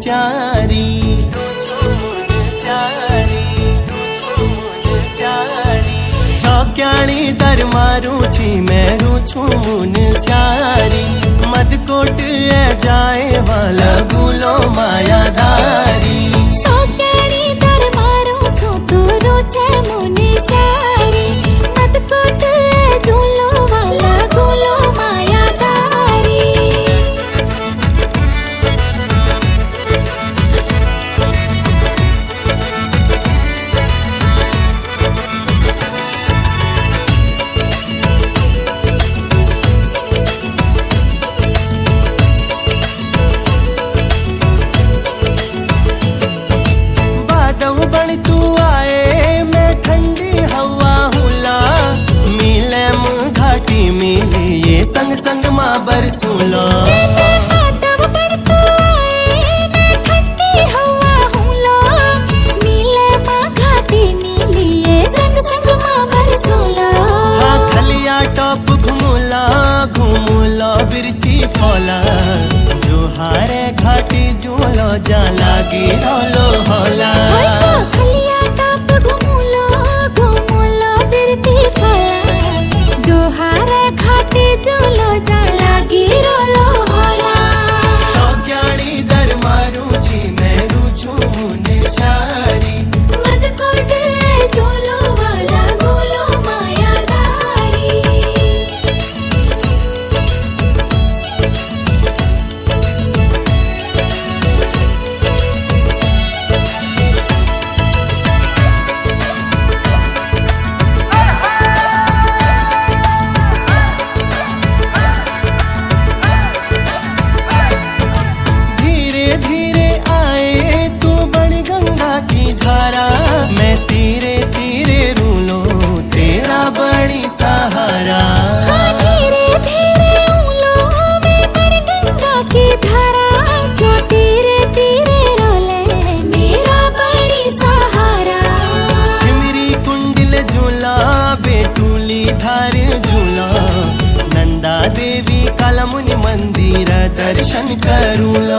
स्यारी सौक्याणी दरमारू छी मैं रूछू मुन स्यारी मदकोट है जाए वाला गुलो मायादारी सौक्याणी दरमारू छू तू रूछे मुन स्यारी मदकोट है झूलो वाला गुलो मायादारी संग संग माँ बरसूलो टॉप घुमूला घुमूलो बिरती फौला जो हारे घाटी झूलो जा लागी रोलो होला सौक्याणी दरमारू छी मैं रूछू मुन स्यारी मदकोट झूलो वाला गुलो मायादारी मैं तीरे तीरे रूलो तेरा बड़ी सहारा धीरे धीरे उलो मैं बड़ी गंगा की धारा जो तीरे तीरे रोले मेरा बड़ी सहारा मेरी कुंडल झूला बेटूली धार झूला नंदा देवी कालमुनि मंदिर दर्शन करूला